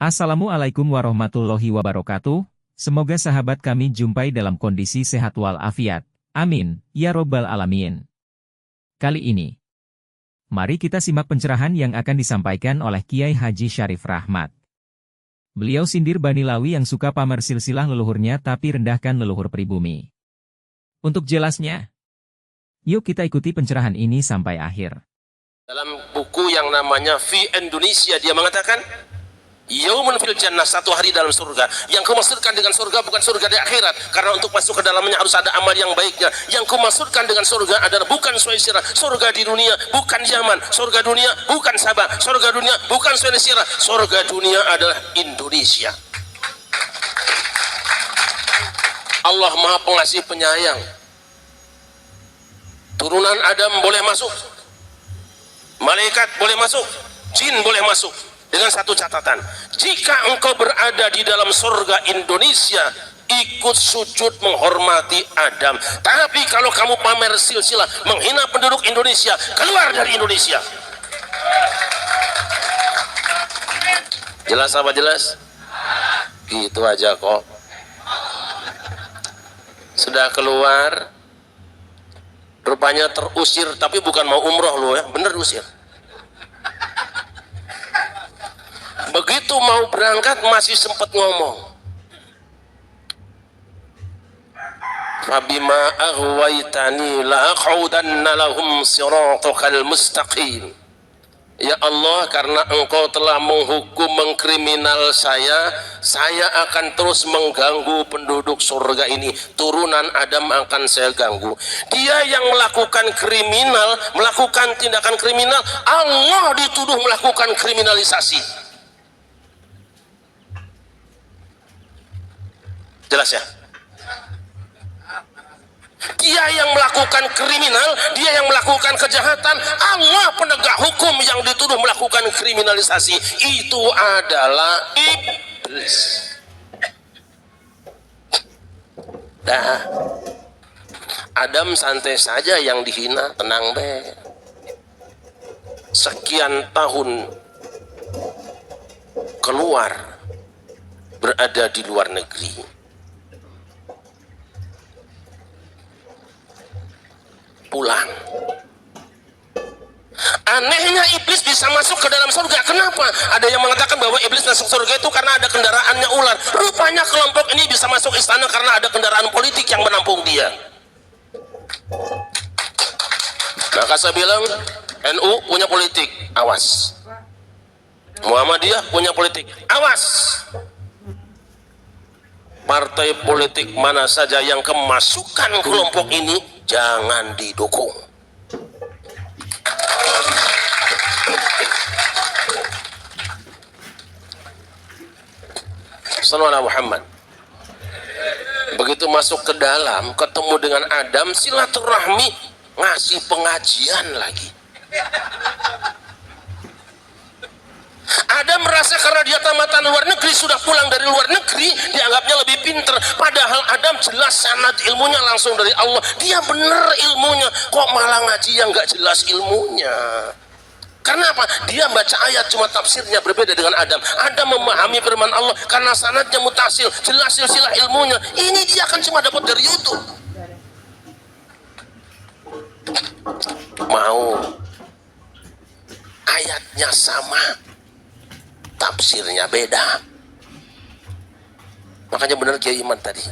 Assalamualaikum warahmatullahi wabarakatuh. Semoga sahabat kami jumpai dalam kondisi sehat walafiat. Amin, ya robbal alamin. Kali ini, mari kita simak pencerahan yang akan disampaikan oleh Kiai Haji Syarif Rahmat. Beliau sindir Bani Lawi yang suka pamer silsilah leluhurnya tapi rendahkan leluhur pribumi. Untuk jelasnya, yuk kita ikuti pencerahan ini sampai akhir. Dalam buku yang namanya Fi Indonesia, dia mengatakan Yaumun fil jannah, satu hari dalam surga. Yang kau maksudkan dengan surga bukan surga di akhirat, karena untuk masuk ke dalamnya harus ada amal yang baiknya. Yang kau maksudkan dengan surga adalah bukan Swaisira, surga di dunia bukan Yaman, surga dunia bukan Sabah, surga dunia bukan Swaisira, surga dunia adalah Indonesia. Allah Maha Pengasih Penyayang. Turunan Adam boleh masuk, malaikat boleh masuk, jin boleh masuk, dengan satu catatan: jika engkau berada di dalam surga Indonesia, ikut sujud menghormati Adam. Tapi kalau kamu pamer silsilah, menghina penduduk Indonesia, keluar dari Indonesia. Jelas apa jelas? Gitu aja kok. Sudah keluar, rupanya terusir, tapi bukan mau umroh loh ya, bener usir. Begitu mau berangkat masih sempat ngomong, fabima aghwaytani la aqudanna lahum siratakal mustaqim. Ya Allah, karena engkau telah menghukum, mengkriminal saya akan terus mengganggu penduduk surga ini. Turunan Adam akan saya ganggu. Dia yang melakukan kriminal, melakukan tindakan kriminal, Allah dituduh melakukan kriminalisasi. Jelas ya? Dia yang melakukan kriminal, dia yang melakukan kejahatan, Allah penegak hukum yang dituduh melakukan kriminalisasi. Itu adalah iblis. Dah, Adam santai saja yang dihina, tenang be. Sekian tahun keluar, berada di luar negeri, pulang. Anehnya iblis bisa masuk ke dalam surga. Kenapa? Ada yang mengatakan bahwa iblis masuk surga itu karena ada kendaraannya ular. Rupanya kelompok ini bisa masuk istana karena ada kendaraan politik yang menampung dia. Maka saya bilang, NU punya politik, awas. Muhammadiyah punya politik, awas. Partai politik mana saja yang kemasukan kelompok ini, jangan didukung. Sallallahu Muhammad. Begitu masuk ke dalam, ketemu dengan Adam, silaturahmi, ngasih pengajian lagi. Adam merasa karena dia tamatan luar negeri, sudah pulang dari luar negeri, dianggapnya lebih pinter. Padahal Adam jelas sanad ilmunya langsung dari Allah. Dia bener ilmunya, kok malah ngaji yang gak jelas ilmunya. Karena apa? Dia baca ayat cuma tafsirnya berbeda dengan Adam. Adam memahami firman Allah karena sanadnya mutasil, jelas silsilah ilmunya. Ini dia kan cuma dapat dari YouTube. Mau ayatnya sama, tafsirnya beda. Makanya benar Kiai Iman tadi,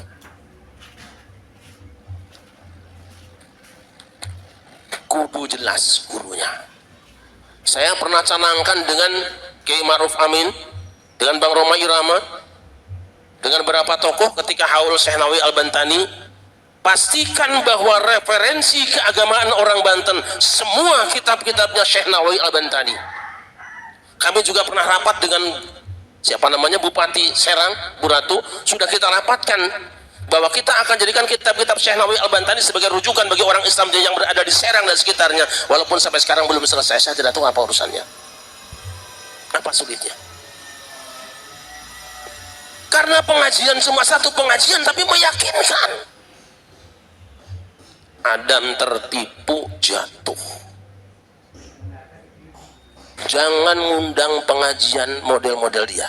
kudu jelas gurunya. Saya pernah canangkan dengan Kiai Ma'ruf Amin, dengan Bang Roma Irama, dengan beberapa tokoh ketika haul Syekh Nawawi Al-Bantani. Pastikan bahwa referensi keagamaan orang Banten, semua kitab-kitabnya Syekh Nawawi Al-Bantani. Kami juga pernah rapat dengan siapa namanya Bupati Serang, Bu Ratu. Sudah kita rapatkan bahwa kita akan jadikan kitab-kitab Syekh Nawawi Al-Bantani sebagai rujukan bagi orang Islam yang berada di Serang dan sekitarnya. Walaupun sampai sekarang belum selesai, saya tidak tahu apa urusannya, apa sulitnya. Karena pengajian cuma satu pengajian tapi meyakinkan. Adam tertipu, jatuh. Jangan ngundang pengajian model-model dia.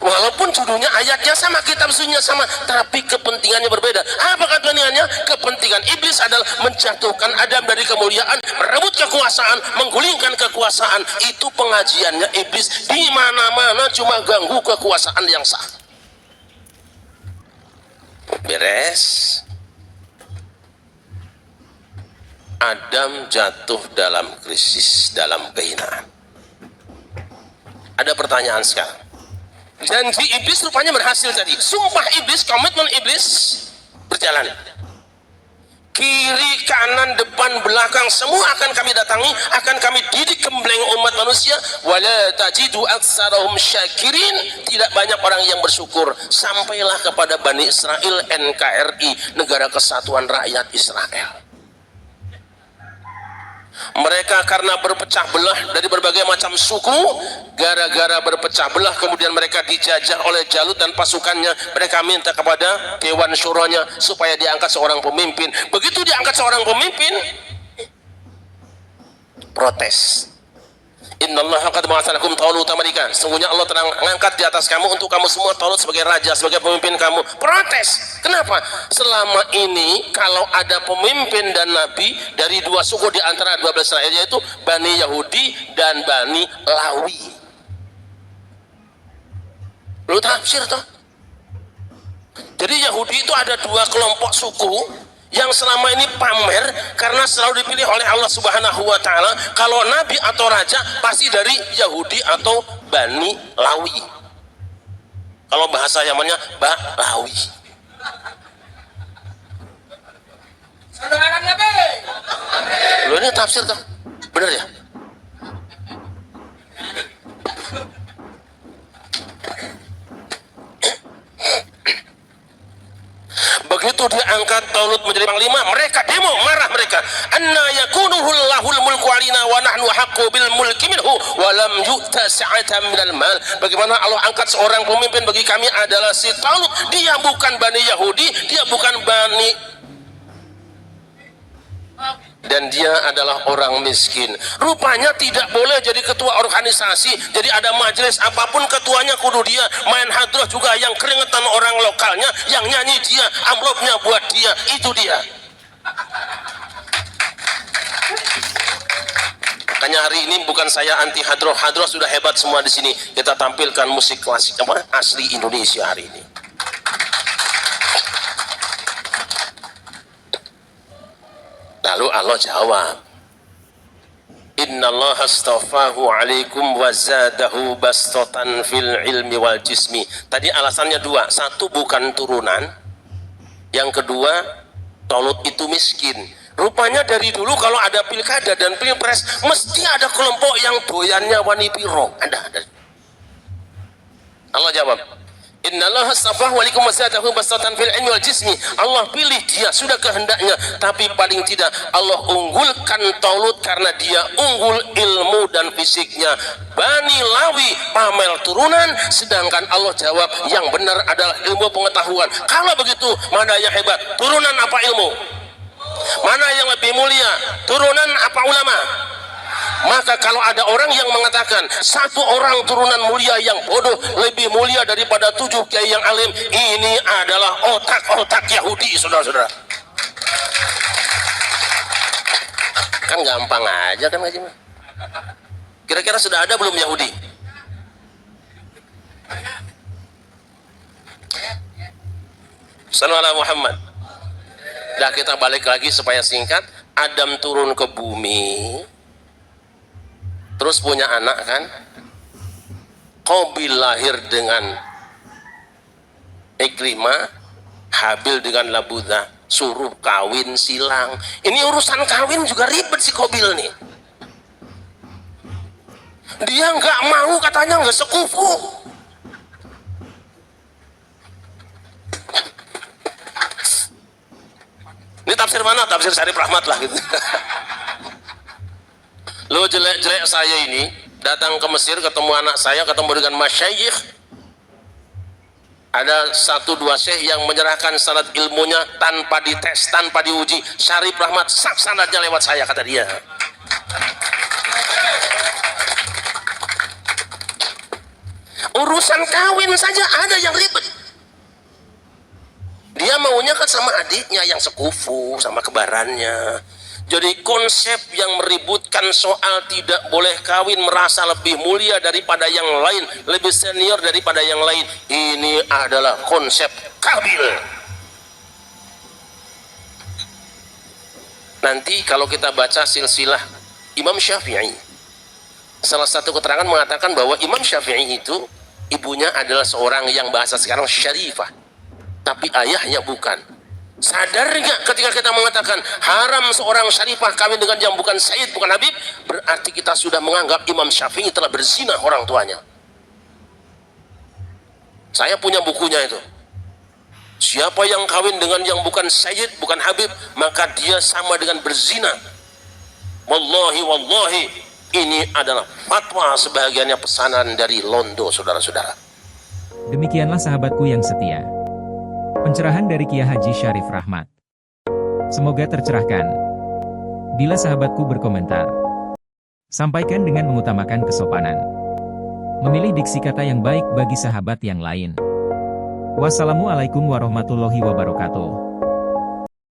Walaupun judulnya ayatnya sama, kitab sucinya sama, tapi kepentingannya berbeda. Apa kepentingannya? Kepentingan iblis adalah menjatuhkan Adam dari kemuliaan, merebut kekuasaan, menggulingkan kekuasaan. Itu pengajiannya iblis. Di mana-mana cuma ganggu kekuasaan yang sah. Beres. Adam jatuh dalam krisis, dalam kehinaan. Ada pertanyaan sekarang. Janji iblis rupanya berhasil tadi. Sumpah iblis, komitmen iblis berjalan. Kiri, kanan, depan, belakang, semua akan kami datangi, akan kami didik gembleng umat manusia. Wala tajidu aktsarahum syakirin. Tidak banyak orang yang bersyukur. Sampailah kepada Bani Israel, NKRI, Negara Kesatuan Rakyat Israel. Mereka karena berpecah belah dari berbagai macam suku, gara-gara berpecah belah kemudian mereka dijajah oleh Jalut dan pasukannya. Mereka minta kepada Dewan Syuranya supaya diangkat seorang pemimpin. Begitu diangkat seorang pemimpin, protes. Innallaha qad ba'atsalakum Talut Amerika. Sesungguhnya Allah telah mengangkat di atas kamu untuk kamu semua Talut sebagai raja, sebagai pemimpin kamu. Protes. Kenapa? Selama ini kalau ada pemimpin dan nabi dari dua suku di antara 12 Israel, yaitu Bani Yahudi dan Bani Lawi. Lu tafsir toh? Jadi Yahudi itu ada dua kelompok suku yang selama ini pamer karena selalu dipilih oleh Allah Subhanahu wa Ta'ala. Kalau nabi atau raja pasti dari Yahudi atau Bani Lawi. Kalau bahasa Yamannya Lawi. Lu ini tafsir tuh bener ya? Begitu diangkat Talut menjadi panglima, mereka demo, marah mereka. Anna yakunuhul lahul mulku alina wa nahnu haqqu bil mulki minhu wa lam yu'ta sa'atan minal mal. Bagaimana Allah angkat seorang pemimpin bagi kami adalah si Talut. Dia bukan Bani Yahudi, dia bukan Bani, dan dia adalah orang miskin. Rupanya tidak boleh jadi ketua organisasi, jadi ada majelis apapun ketuanya kudu dia. Main hadroh juga yang keringetan orang lokalnya, yang nyanyi dia, amplopnya buat dia, itu dia. Makanya hari ini bukan saya anti hadroh, hadroh sudah hebat semua di sini. Kita tampilkan musik klasik apa asli Indonesia hari ini. Lalu Allah jawab, Innallaha astafahu alaikum wa zadahu bastatan fil ilmi wal jismi. Tadi alasannya dua. Satu, bukan turunan. Yang kedua, Talut itu miskin. Rupanya dari dulu kalau ada pilkada dan pilpres mesti ada kelompok yang doyannya wani piro. Ada. Allah jawab, Innallaha astafahu alaikum wa zadahu bastatan fil ilmi wal jismi. Allah pilih dia, sudah kehendaknya, tapi paling tidak Allah unggulkan Talut karena dia unggul ilmu dan fisiknya. Bani Lawi pamer turunan, sedangkan Allah jawab yang benar adalah ilmu pengetahuan. Kalau begitu, mana yang hebat? Turunan apa ilmu? Mana yang lebih mulia? Turunan apa ulama? Maka kalau ada orang yang mengatakan satu orang turunan mulia yang bodoh lebih mulia daripada 7 kiai yang alim, ini adalah otak-otak Yahudi, saudara-saudara. Kan gampang aja kan ngaji. Kira-kira sudah ada belum Yahudi? Sallallahu alaihi Muhammad. Dah, kita balik lagi supaya singkat. Adam turun ke bumi, terus punya anak kan. Qabil lahir dengan Ikrimah, Habil dengan Labudah, suruh kawin silang. Ini urusan kawin juga ribet si Qabil nih. Dia nggak mau, katanya nggak sekufu. Ini tafsir mana? Tafsir Syarif Rahmat lah gitu. Lo jelek-jelek saya ini datang ke Mesir, ketemu anak saya, ketemu dengan masyayikh. Ada 1-2 syekh yang menyerahkan sanad ilmunya tanpa dites, tanpa diuji. Syarif Rahmat sak sanadnya lewat saya, kata dia. Urusan kawin saja ada yang ribet. Dia maunya kan sama adiknya yang sekufu, sama kebarannya. Jadi konsep yang meributkan soal tidak boleh kawin, merasa lebih mulia daripada yang lain, lebih senior daripada yang lain, ini adalah konsep Kabil. Nanti kalau kita baca silsilah Imam Syafi'i, salah satu keterangan mengatakan bahwa Imam Syafi'i itu ibunya adalah seorang yang bahasa sekarang syarifah, tapi ayahnya bukan. Sadar nggak ketika kita mengatakan haram seorang syarifah kawin dengan yang bukan Sayyid, bukan Habib, berarti kita sudah menganggap Imam Syafi'i telah berzina orang tuanya. Saya punya bukunya itu. Siapa yang kawin dengan yang bukan Sayyid, bukan Habib, maka dia sama dengan berzina. Wallahi, wallahi, ini adalah fatwa sebagiannya pesanan dari Londo, saudara-saudara. Demikianlah sahabatku yang setia, pencerahan dari Kiai Haji Syarif Rahmat. Semoga tercerahkan. Bila sahabatku berkomentar, sampaikan dengan mengutamakan kesopanan. Memilih diksi kata yang baik bagi sahabat yang lain. Wassalamualaikum warahmatullahi wabarakatuh.